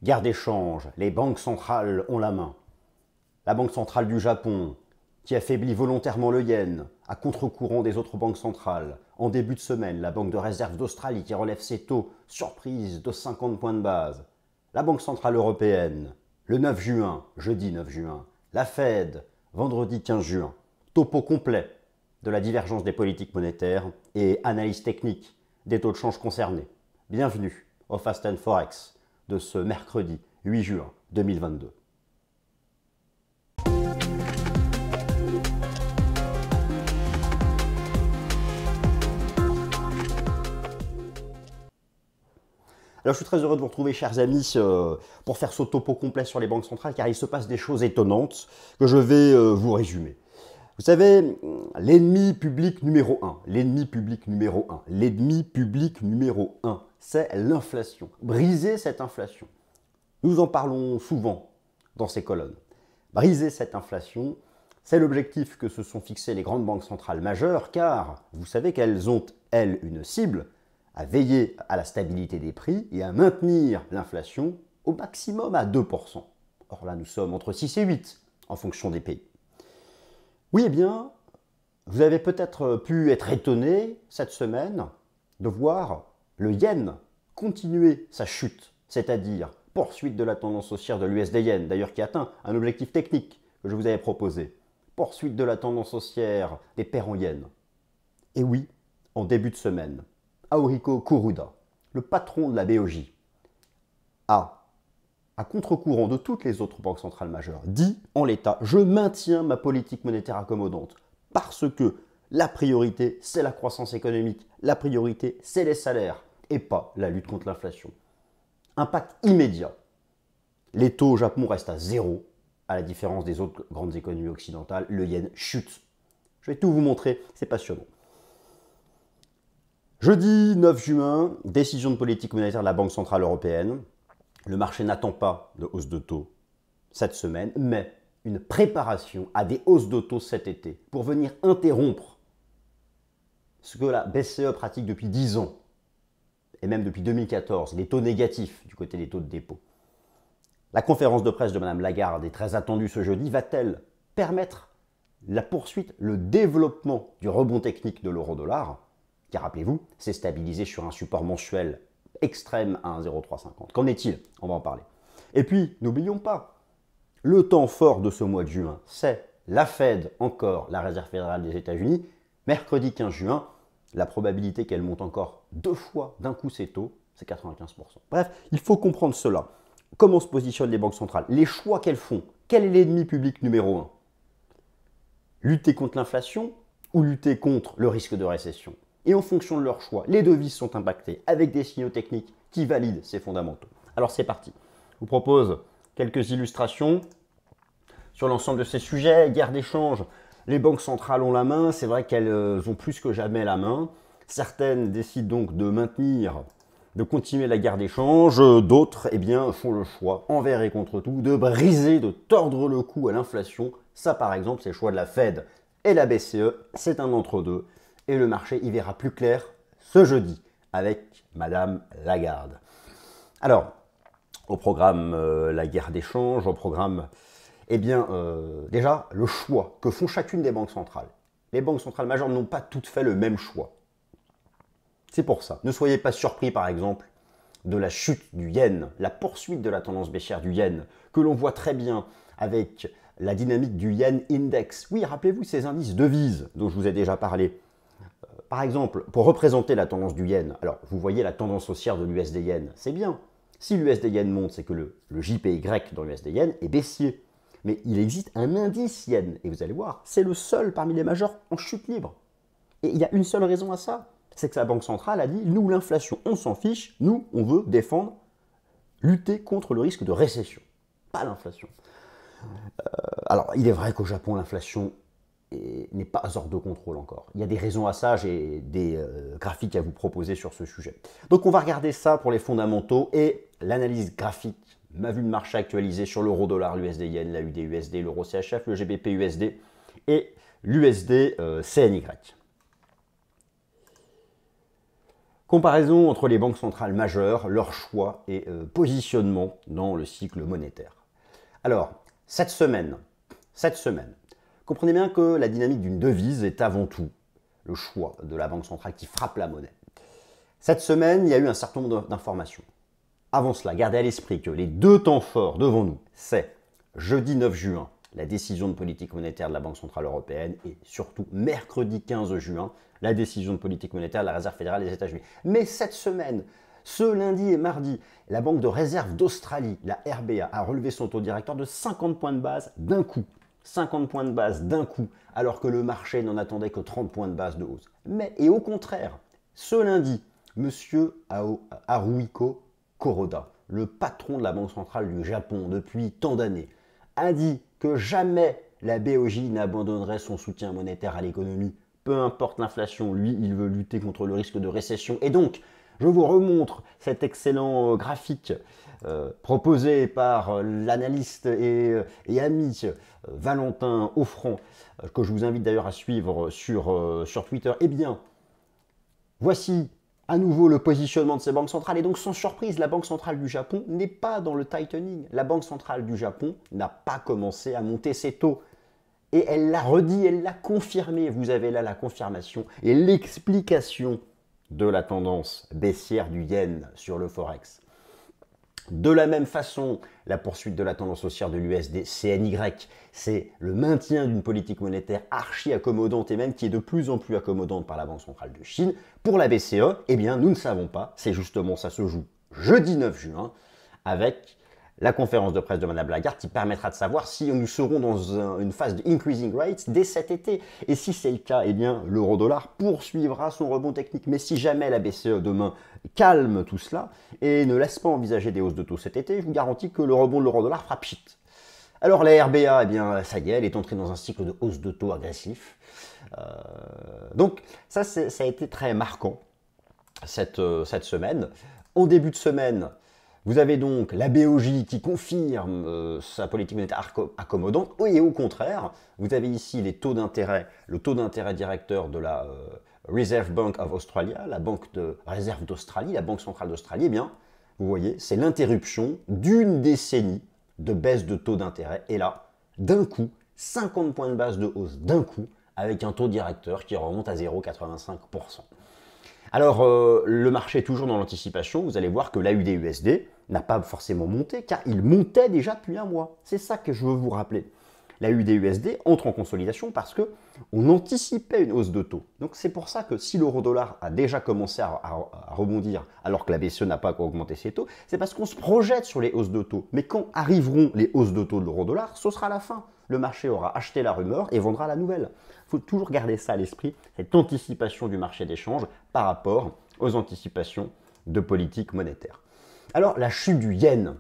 Guerre d'échange, les banques centrales ont la main. La Banque centrale du Japon, qui affaiblit volontairement le yen, à contre-courant des autres banques centrales. En début de semaine, la Banque de réserve d'Australie qui relève ses taux, surprise, de 50 points de base. La Banque centrale européenne, le 9 juin, jeudi 9 juin. La Fed, vendredi 15 juin. Topo complet de la divergence des politiques monétaires et analyse technique des taux de change concernés. Bienvenue au Fast and Forex de ce mercredi 8 juin 2022. Alors je suis très heureux de vous retrouver, chers amis, pour faire ce topo complet sur les banques centrales, car il se passe des choses étonnantes que je vais vous résumer. Vous savez, l'ennemi public numéro 1, c'est l'inflation. Briser cette inflation. Nous en parlons souvent dans ces colonnes. Briser cette inflation, c'est l'objectif que se sont fixés les grandes banques centrales majeures, car vous savez qu'elles ont, elles, une cible à veiller à la stabilité des prix et à maintenir l'inflation au maximum à 2%. Or là, nous sommes entre 6 et 8 en fonction des pays. Oui, eh bien, vous avez peut-être pu être étonné cette semaine de voir le yen continuer sa chute, c'est-à-dire poursuite de la tendance haussière de l'USD-yen, d'ailleurs qui atteint un objectif technique que je vous avais proposé. Poursuite de la tendance haussière des paires en yen. Et oui, en début de semaine, Aoriko Kuruda, le patron de la BOJ, a, à contre-courant de toutes les autres banques centrales majeures, dit en l'état « Je maintiens ma politique monétaire accommodante parce que la priorité, c'est la croissance économique, la priorité, c'est les salaires et pas la lutte contre l'inflation. » Impact immédiat. Les taux au Japon restent à zéro, à la différence des autres grandes économies occidentales. Le yen chute. Je vais tout vous montrer, c'est passionnant. Jeudi 9 juin, décision de politique monétaire de la Banque centrale européenne. Le marché n'attend pas de hausse de taux cette semaine, mais une préparation à des hausses de taux cet été pour venir interrompre ce que la BCE pratique depuis 10 ans, et même depuis 2014, les taux négatifs du côté des taux de dépôt. La conférence de presse de Mme Lagarde est très attendue ce jeudi. Va-t-elle permettre la poursuite, le développement du rebond technique de l'euro-dollar, qui, rappelez-vous, s'est stabilisé sur un support mensuel extrême à 1,0350. Qu'en est-il? On va en parler. Et puis, n'oublions pas, le temps fort de ce mois de juin, c'est la Fed, encore la Réserve fédérale des États-Unis. Mercredi 15 juin, la probabilité qu'elle monte encore 2 fois d'un coup ses taux, c'est 95%. Bref, il faut comprendre cela. Comment se positionnent les banques centrales? Les choix qu'elles font. Quel est l'ennemi public numéro 1? Lutter contre l'inflation ou lutter contre le risque de récession? Et en fonction de leur choix, les devises sont impactées avec des signaux techniques qui valident ces fondamentaux. Alors c'est parti. Je vous propose quelques illustrations sur l'ensemble de ces sujets. Guerre d'échange, les banques centrales ont la main. C'est vrai qu'elles ont plus que jamais la main. Certaines décident donc de maintenir, de continuer la guerre d'échange. D'autres, eh bien, font le choix, envers et contre tout, de briser, de tordre le cou à l'inflation. Ça, par exemple, c'est le choix de la Fed et la BCE. C'est un entre-deux. Et le marché y verra plus clair ce jeudi avec Madame Lagarde. Alors, au programme la guerre d'échange, au programme, eh bien, déjà, le choix que font chacune des banques centrales. Les banques centrales majeures n'ont pas toutes fait le même choix. C'est pour ça. Ne soyez pas surpris, par exemple, de la chute du yen, la poursuite de la tendance baissière du yen, que l'on voit très bien avec la dynamique du yen index. Oui, rappelez-vous ces indices devises dont je vous ai déjà parlé. Par exemple, pour représenter la tendance du yen, alors vous voyez la tendance haussière de l'USD yen, c'est bien. Si l'USD yen monte, c'est que le JPY dans l'USD yen est baissier. Mais il existe un indice yen, et vous allez voir, c'est le seul parmi les majeurs en chute libre. Et il y a une seule raison à ça, c'est que la Banque centrale a dit, nous l'inflation, on s'en fiche, nous on veut défendre, lutter contre le risque de récession, pas l'inflation. Alors il est vrai qu'au Japon, l'inflation n'est pas hors de contrôle encore. Il y a des raisons à ça, j'ai des graphiques à vous proposer sur ce sujet. Donc on va regarder ça pour les fondamentaux et l'analyse graphique, ma vue de marché actualisée sur l'euro-dollar, l'USD yen, la UD-USD, l'euro CHF, le GBP-USD et l'USD CNY. Comparaison entre les banques centrales majeures, leur choix et positionnement dans le cycle monétaire. Alors, cette semaine, comprenez bien que la dynamique d'une devise est avant tout le choix de la banque centrale qui frappe la monnaie. Cette semaine, il y a eu un certain nombre d'informations. Avant cela, gardez à l'esprit que les deux temps forts devant nous, c'est jeudi 9 juin, la décision de politique monétaire de la Banque Centrale Européenne, et surtout mercredi 15 juin, la décision de politique monétaire de la Réserve fédérale des États-Unis. Mais cette semaine, ce lundi et mardi, la Banque de réserve d'Australie, la RBA, a relevé son taux directeur de 50 points de base d'un coup. 50 points de base d'un coup, alors que le marché n'en attendait que 30 points de base de hausse. Et au contraire, ce lundi, M. Haruhiko Kuroda, le patron de la Banque centrale du Japon depuis tant d'années, a dit que jamais la BOJ n'abandonnerait son soutien monétaire à l'économie. Peu importe l'inflation, lui, il veut lutter contre le risque de récession. Et donc, je vous remontre cet excellent graphique proposé par l'analyste et ami Valentin Offrand, que je vous invite d'ailleurs à suivre sur Twitter. Eh bien, voici à nouveau le positionnement de ces banques centrales. Et donc, sans surprise, la Banque centrale du Japon n'est pas dans le tightening. La Banque centrale du Japon n'a pas commencé à monter ses taux. Et elle l'a redit, elle l'a confirmé. Vous avez là la confirmation et l'explication de la tendance baissière du yen sur le Forex. De la même façon, la poursuite de la tendance haussière de l'USD CNY, c'est le maintien d'une politique monétaire archi accommodante et même qui est de plus en plus accommodante par la Banque centrale de Chine. Pour la BCE, eh bien, nous ne savons pas. C'est justement, ça se joue jeudi 9 juin avec la conférence de presse de Mme Lagarde qui permettra de savoir si nous serons dans une phase de increasing rates dès cet été. Et si c'est le cas, eh bien, l'euro-dollar poursuivra son rebond technique. Mais si jamais la BCE demain calme tout cela et ne laisse pas envisager des hausses de taux cet été, je vous garantis que le rebond de l'euro-dollar fera pchit. Alors la RBA, eh bien, ça y est, elle est entrée dans un cycle de hausse de taux agressif. Donc ça a été très marquant cette semaine. En début de semaine, vous avez donc la BOJ qui confirme sa politique monétaire accommodante, et au contraire, vous avez ici les taux d'intérêt, le taux d'intérêt directeur de la Reserve Bank of Australia, la banque de réserve d'Australie, la Banque centrale d'Australie. Eh bien, vous voyez, c'est l'interruption d'une décennie de baisse de taux d'intérêt. Et là, d'un coup, 50 points de base de hausse d'un coup, avec un taux directeur qui remonte à 0,85%. Alors, le marché est toujours dans l'anticipation. Vous allez voir que l'AUD-USD n'a pas forcément monté, car il montait déjà depuis un mois. C'est ça que je veux vous rappeler. L'AUD-USD entre en consolidation parce qu'on anticipait une hausse de taux. Donc c'est pour ça que si l'euro-dollar a déjà commencé à rebondir alors que la BCE n'a pas augmenté ses taux, c'est parce qu'on se projette sur les hausses de taux. Mais quand arriveront les hausses de taux de l'euro-dollar, ce sera la fin. Le marché aura acheté la rumeur et vendra la nouvelle. Il faut toujours garder ça à l'esprit, cette anticipation du marché d'échange par rapport aux anticipations de politique monétaire. Alors la chute du yen,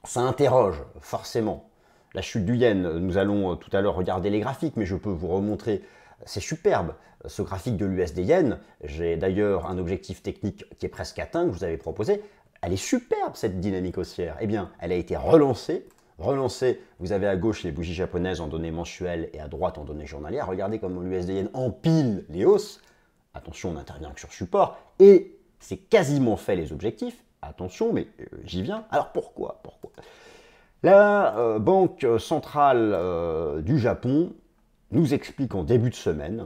ça interroge forcément. La chute du yen, nous allons tout à l'heure regarder les graphiques, mais je peux vous remontrer, c'est superbe, ce graphique de l'USD-Yen. J'ai d'ailleurs un objectif technique qui est presque atteint, que je vous avais proposé. Elle est superbe, cette dynamique haussière. Eh bien, elle a été relancée. Vous avez à gauche les bougies japonaises en données mensuelles et à droite en données journalières. Regardez comment l'USD-Yen empile les hausses. Attention, on n'intervient que sur support. Et c'est quasiment fait les objectifs. Attention, mais j'y viens. Alors pourquoi La Banque centrale du Japon nous explique en début de semaine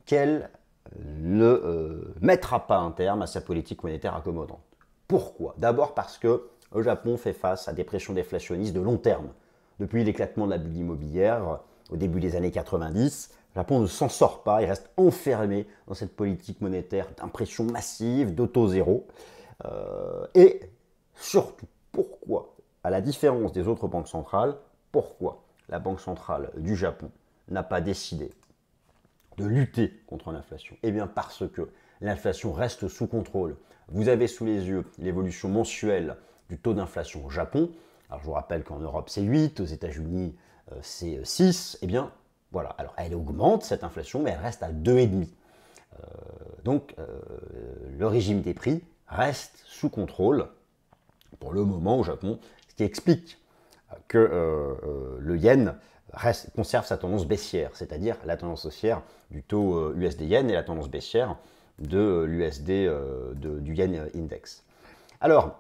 qu'elle ne mettra pas un terme à sa politique monétaire accommodante. Pourquoi? D'abord parce que le Japon fait face à des pressions déflationnistes de long terme. Depuis l'éclatement de la bulle immobilière au début des années 90, le Japon ne s'en sort pas, il reste enfermé dans cette politique monétaire d'impression massive, d'auto zéro. Et surtout, pourquoi? À la différence des autres banques centrales, pourquoi la Banque centrale du Japon n'a pas décidé de lutter contre l'inflation? Eh bien parce que l'inflation reste sous contrôle. Vous avez sous les yeux l'évolution mensuelle du taux d'inflation au Japon. Alors je vous rappelle qu'en Europe c'est 8, aux États-Unis c'est 6. Eh bien voilà, alors elle augmente cette inflation, mais elle reste à 2,5. Donc le régime des prix reste sous contrôle pour le moment au Japon, ce qui explique que le yen conserve sa tendance baissière, c'est-à-dire la tendance haussière du taux USD-yen et la tendance baissière de l'USD, du Yen Index. Alors,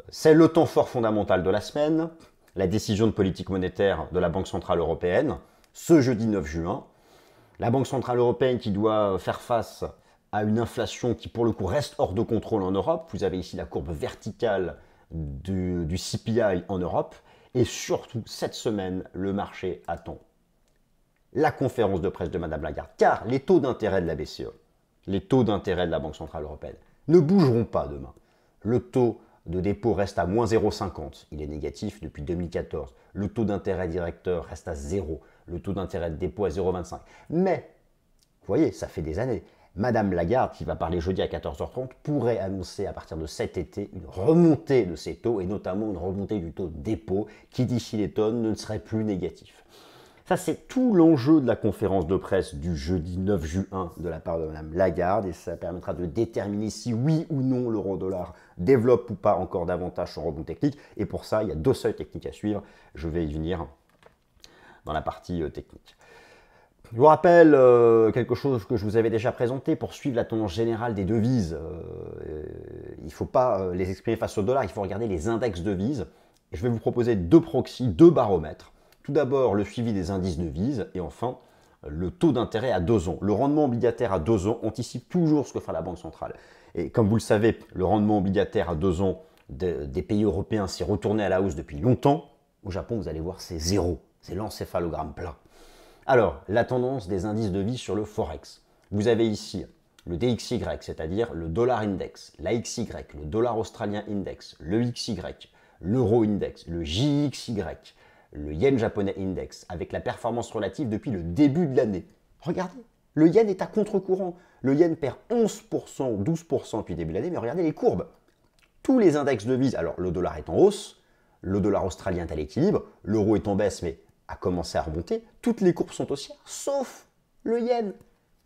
c'est le temps fort fondamental de la semaine, la décision de politique monétaire de la Banque Centrale Européenne, ce jeudi 9 juin. La Banque Centrale Européenne qui doit faire face à une inflation qui, pour le coup, reste hors de contrôle en Europe. Vous avez ici la courbe verticale du CPI en Europe. Et surtout, cette semaine, le marché attend la conférence de presse de Mme Lagarde. Car les taux d'intérêt de la BCE, les taux d'intérêt de la Banque Centrale Européenne, ne bougeront pas demain. Le taux de dépôt reste à moins 0,50. Il est négatif depuis 2014. Le taux d'intérêt directeur reste à 0. Le taux d'intérêt de dépôt à 0,25. Mais, vous voyez, ça fait des années. Madame Lagarde, qui va parler jeudi à 14h30, pourrait annoncer à partir de cet été une remontée de ces taux, et notamment une remontée du taux de dépôt, qui d'ici l'automne ne serait plus négatif. Ça, c'est tout l'enjeu de la conférence de presse du jeudi 9 juin de la part de Mme Lagarde, et ça permettra de déterminer si oui ou non l'euro-dollar développe ou pas encore davantage son rebond technique. Et pour ça, il y a 2 seuils techniques à suivre. Je vais y venir dans la partie technique. Je vous rappelle quelque chose que je vous avais déjà présenté. Pour suivre la tendance générale des devises, il ne faut pas les exprimer face au dollar, il faut regarder les index devises. Et je vais vous proposer 2 proxys, 2 baromètres. Tout d'abord, le suivi des indices devises et enfin, le taux d'intérêt à 2 ans. Le rendement obligataire à 2 ans anticipe toujours ce que fera la Banque centrale. Et comme vous le savez, le rendement obligataire à 2 ans des pays européens s'est retourné à la hausse depuis longtemps. Au Japon, vous allez voir, c'est zéro. C'est l'encéphalogramme plat. Alors, la tendance des indices devises sur le Forex. Vous avez ici le DXY, c'est-à-dire le dollar index, l'AXY, le dollar australien index, le XY, l'euro index, le JXY, le yen japonais index, avec la performance relative depuis le début de l'année. Regardez, le yen est à contre-courant. Le yen perd 11%, 12% depuis le début de l'année, mais regardez les courbes. Tous les index devises, alors le dollar est en hausse, le dollar australien est à l'équilibre, l'euro est en baisse, mais a commencé à remonter. Toutes les courbes sont haussières, sauf le yen.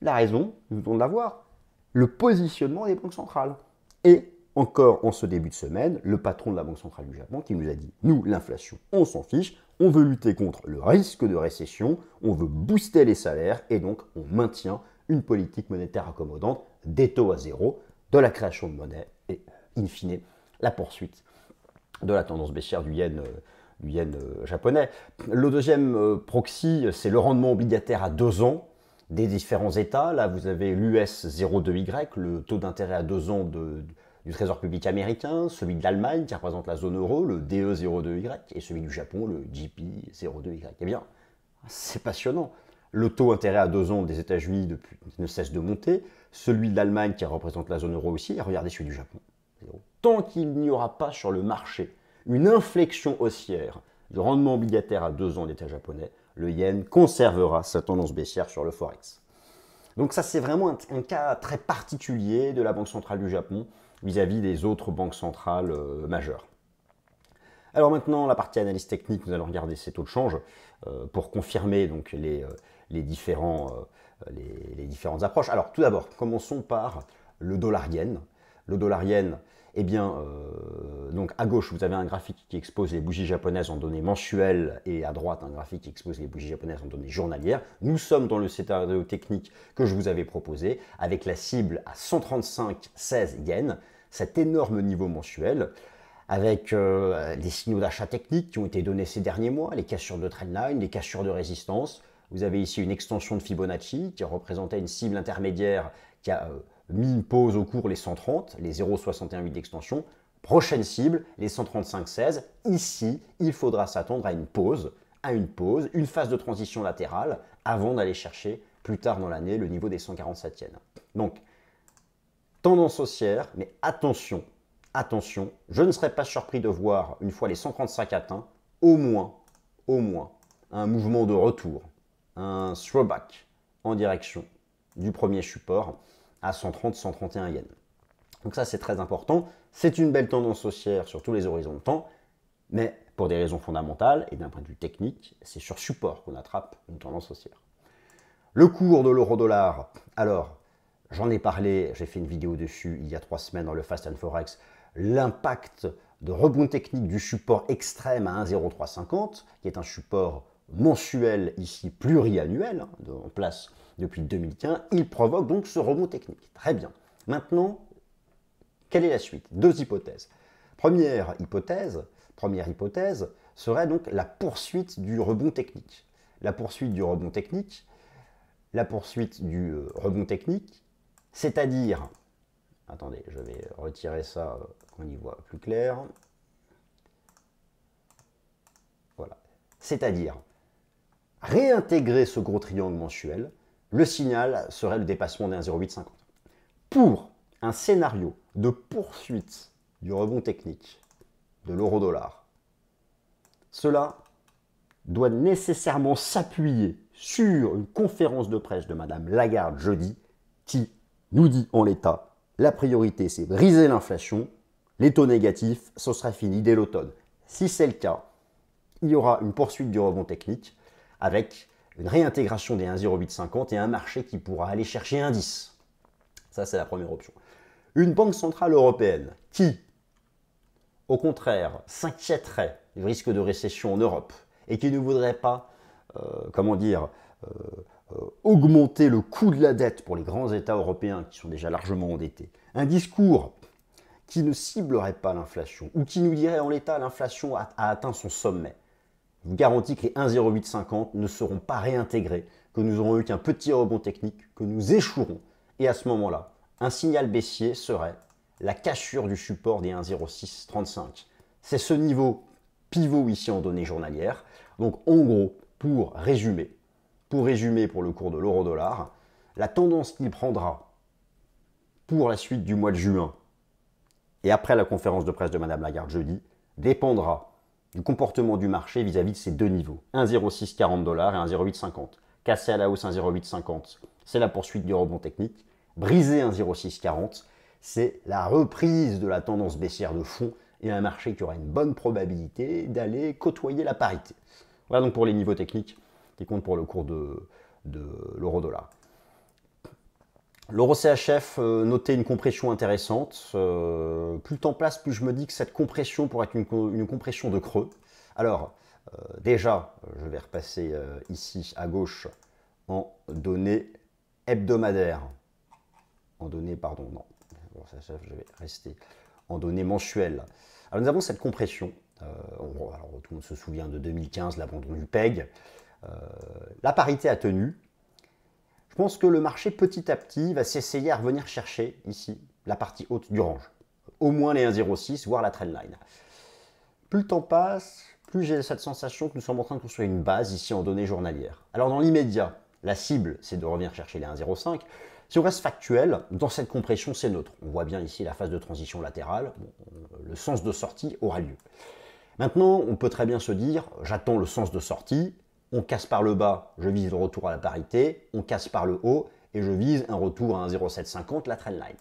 La raison, nous venons de la voir, le positionnement des banques centrales. Et encore en ce début de semaine, le patron de la Banque centrale du Japon qui nous a dit « Nous, l'inflation, on s'en fiche, on veut lutter contre le risque de récession, on veut booster les salaires et donc on maintient une politique monétaire accommodante, des taux à zéro, de la création de monnaie et, in fine, la poursuite de la tendance baissière du yen japonais. Le deuxième proxy, c'est le rendement obligataire à 2 ans des différents États. Là, vous avez l'US 02Y, le taux d'intérêt à 2 ans du Trésor public américain, celui de l'Allemagne qui représente la zone euro, le DE 02Y, et celui du Japon, le JP 02Y. Eh bien, c'est passionnant. Le taux d'intérêt à 2 ans des États-Unis ne cesse de monter, celui de l'Allemagne qui représente la zone euro aussi, et regardez celui du Japon. Tant qu'il n'y aura pas sur le marché une inflexion haussière du rendement obligataire à 2 ans d'État japonais, le yen conservera sa tendance baissière sur le Forex. Donc ça, c'est vraiment un cas très particulier de la Banque centrale du Japon vis-à-vis des autres banques centrales majeures. Alors maintenant, la partie analyse technique, nous allons regarder ces taux de change pour confirmer donc, les différentes approches. Alors tout d'abord, commençons par le dollar yen. Le dollar yen, eh bien, donc à gauche, vous avez un graphique qui expose les bougies japonaises en données mensuelles et à droite, un graphique qui expose les bougies japonaises en données journalières. Nous sommes dans le scénario technique que je vous avais proposé avec la cible à 135,16 yens, cet énorme niveau mensuel, avec des signaux d'achat techniques qui ont été donnés ces derniers mois, les cassures de trendline, les cassures de résistance. Vous avez ici une extension de Fibonacci qui représentait une cible intermédiaire qui a mis une pause au cours les 130, les 0,61,8 d'extension. Prochaine cible, les 135,16. Ici, il faudra s'attendre à une pause, une phase de transition latérale avant d'aller chercher plus tard dans l'année le niveau des 147 yens. Donc, tendance haussière, mais attention, attention, je ne serais pas surpris de voir, une fois les 135 atteints, au moins, un mouvement de retour, un throwback en direction du premier support à 130-131 yens. Donc ça, c'est très important. C'est une belle tendance haussière sur tous les horizons de temps, mais pour des raisons fondamentales et d'un point de vue technique, c'est sur support qu'on attrape une tendance haussière. Le cours de l'euro-dollar, alors, j'en ai parlé, j'ai fait une vidéo dessus il y a 3 semaines dans le Fast and Forex, l'impact de rebond technique du support extrême à 1,0350, qui est un support mensuel, ici pluriannuel, en place depuis 2015, il provoque donc ce rebond technique. Très bien. Maintenant, quelle est la suite? Deux hypothèses. Première hypothèse serait donc la poursuite du rebond technique. La poursuite du rebond technique, c'est-à-dire, attendez, je vais retirer ça, qu'on y voit plus clair. Voilà. C'est-à-dire, réintégrer ce gros triangle mensuel, le signal serait le dépassement des 1,0850. Pour un scénario de poursuite du rebond technique de l'euro-dollar, cela doit nécessairement s'appuyer sur une conférence de presse de Madame Lagarde jeudi qui nous dit en l'état, la priorité c'est briser l'inflation, les taux négatifs, ce sera fini dès l'automne. Si c'est le cas, il y aura une poursuite du rebond technique avec une réintégration des 1,0850 et un marché qui pourra aller chercher un 10. Ça, c'est la première option. Une banque centrale européenne qui, au contraire, s'inquiéterait du risque de récession en Europe et qui ne voudrait pas, augmenter le coût de la dette pour les grands États européens qui sont déjà largement endettés. Un discours qui ne ciblerait pas l'inflation ou qui nous dirait en l'état l'inflation a atteint son sommet. Je vous garantis que les 1,0850 ne seront pas réintégrés, que nous n'aurons eu qu'un petit rebond technique, que nous échouerons. Et à ce moment-là, un signal baissier serait la cassure du support des 1,0635. C'est ce niveau pivot ici en données journalières. Donc en gros, pour résumer pour le cours de l'euro-dollar, la tendance qu'il prendra pour la suite du mois de juin et après la conférence de presse de Madame Lagarde jeudi dépendra du comportement du marché vis-à-vis de ces deux niveaux, 1,0640 $ et 1,0850. Casser à la hausse 1,0850, c'est la poursuite du rebond technique. Briser 1,0640, c'est la reprise de la tendance baissière de fond et un marché qui aura une bonne probabilité d'aller côtoyer la parité. Voilà donc pour les niveaux techniques qui comptent pour le cours de l'euro-dollar. L'euro CHF notait une compression intéressante. Plus le temps passe, plus je me dis que cette compression pourrait être une compression de creux. Alors, déjà, je vais repasser ici à gauche en données hebdomadaires. En données, pardon, non. Je vais rester en données mensuelles. Alors, nous avons cette compression. Alors, tout le monde se souvient de 2015, l'abandon du PEG. La parité a tenu. Je pense que le marché, petit à petit, va s'essayer à revenir chercher, ici, la partie haute du range. Au moins les 1,06, voire la trendline. Plus le temps passe, plus j'ai cette sensation que nous sommes en train de construire une base, ici, en données journalières. Alors, dans l'immédiat, la cible, c'est de revenir chercher les 1,05. Si on reste factuel, dans cette compression, c'est neutre. On voit bien ici la phase de transition latérale. Bon, le sens de sortie aura lieu. Maintenant, on peut très bien se dire, j'attends le sens de sortie. On casse par le bas, je vise le retour à la parité. On casse par le haut et je vise un retour à 1,0750, la trendline.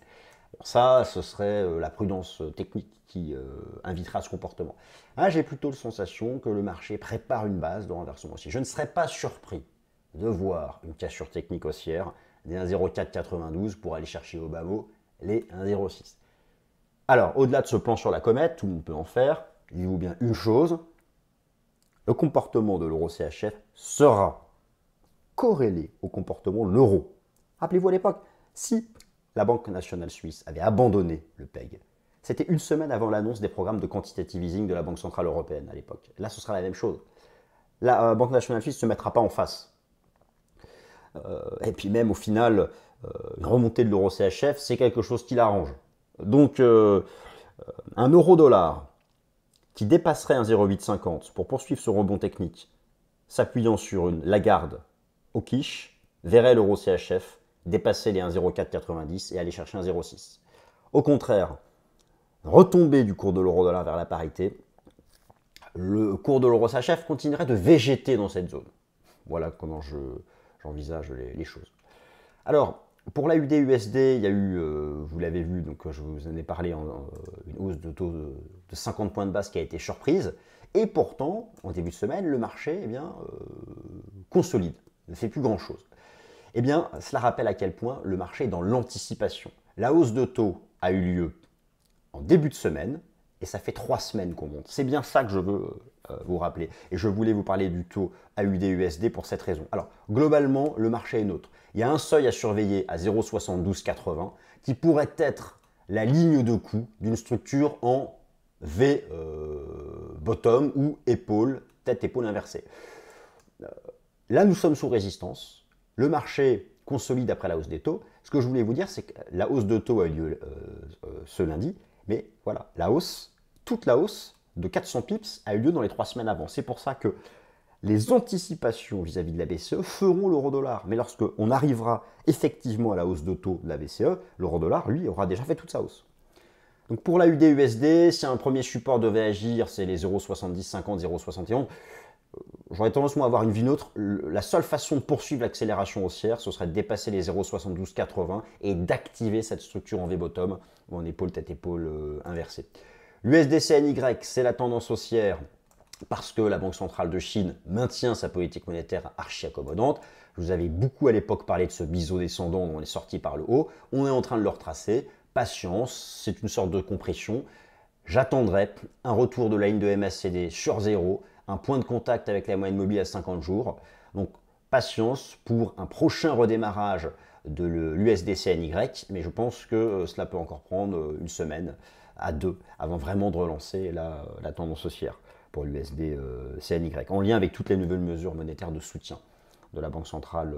Bon, ça, ce serait la prudence technique qui invitera à ce comportement. Là, j'ai plutôt la sensation que le marché prépare une base de renversement haussier. Je ne serais pas surpris de voir une cassure technique haussière des 1,0492 pour aller chercher au bas mot les 1,06. Alors, au-delà de ce plan sur la comète, tout le monde peut en faire. Dites-vous bien une chose, le comportement de l'euro CHF sera corrélé au comportement de l'euro. Rappelez-vous à l'époque, si la Banque nationale suisse avait abandonné le PEG, c'était une semaine avant l'annonce des programmes de quantitative easing de la Banque centrale européenne à l'époque. Là, ce sera la même chose. La Banque nationale suisse ne se mettra pas en face. Et puis même au final, une remontée de l'euro CHF, c'est quelque chose qui l'arrange. Donc, un euro-dollar qui dépasserait 1,0850 pour poursuivre ce rebond technique, s'appuyant sur une Lagarde au quiche, verrait l'euro CHF dépasser les 1,0490 et aller chercher 1,06. Au contraire, retombée du cours de l'euro-dollar vers la parité, le cours de l'euro CHF continuerait de végéter dans cette zone. Voilà comment j'envisage les choses. Alors, pour la UD-USD, il y a eu, vous l'avez vu, donc je vous en ai parlé, une hausse de taux de 50 points de base qui a été surprise. Et pourtant, en début de semaine, le marché consolide, ne fait plus grand-chose. Eh bien, cela rappelle à quel point le marché est dans l'anticipation. La hausse de taux a eu lieu en début de semaine Et ça fait 3 semaines qu'on monte. C'est bien ça que je veux vous rappeler. Et je voulais vous parler du taux AUD-USD pour cette raison. Alors, globalement, le marché est neutre. Il y a un seuil à surveiller à 0,7280 qui pourrait être la ligne de coup d'une structure en V bottom ou épaule, tête-épaule inversée. Là, nous sommes sous résistance. Le marché consolide après la hausse des taux. Ce que je voulais vous dire, c'est que la hausse de taux a eu lieu ce lundi. Mais voilà, la hausse, toute la hausse de 400 pips a eu lieu dans les 3 semaines avant. C'est pour ça que les anticipations vis-à-vis de la BCE feront l'euro-dollar. Mais lorsqu'on arrivera effectivement à la hausse de taux de la BCE, l'euro-dollar, lui, aura déjà fait toute sa hausse. Donc pour la UD-USD, si un premier support devait agir, c'est les 0,7050, 0,71. J'aurais tendance moi à avoir une vie neutre. La seule façon de poursuivre l'accélération haussière, ce serait de dépasser les 0,7280 et d'activer cette structure en V-bottom ou en épaule tête-épaule inversée. L'USD-CNY, c'est la tendance haussière parce que la Banque centrale de Chine maintient sa politique monétaire archi accommodante. Je vous avais beaucoup à l'époque parlé de ce biseau descendant où on est sorti par le haut. On est en train de le retracer. Patience, c'est une sorte de compression. J'attendrai un retour de la ligne de MACD sur 0, un point de contact avec la moyenne mobile à 50 jours. Donc patience pour un prochain redémarrage de l'USD-CNY, mais je pense que cela peut encore prendre une semaine à 2 avant vraiment de relancer la tendance haussière pour l'USD-CNY, en lien avec toutes les nouvelles mesures monétaires de soutien de la Banque centrale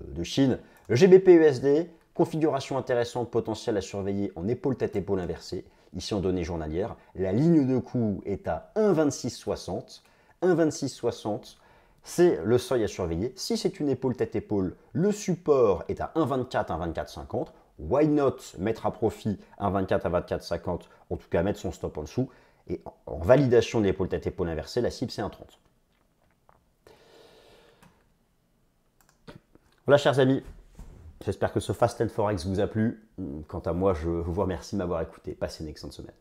de Chine. Le GBP-USD, configuration intéressante, potentielle à surveiller en épaule tête-épaule inversée, ici en données journalières. La ligne de coup est à 1,2660. 1,2660, c'est le seuil à surveiller. Si c'est une épaule tête-épaule, le support est à 1,24, 1,2450. Why not mettre à profit 1,24 à 24,50, en tout cas mettre son stop en dessous. Et en validation de l'épaule tête-épaule inversée, la cible c'est 1,30. Voilà chers amis, j'espère que ce Fast and Forex vous a plu. Quant à moi, je vous remercie de m'avoir écouté. Passez une excellente semaine.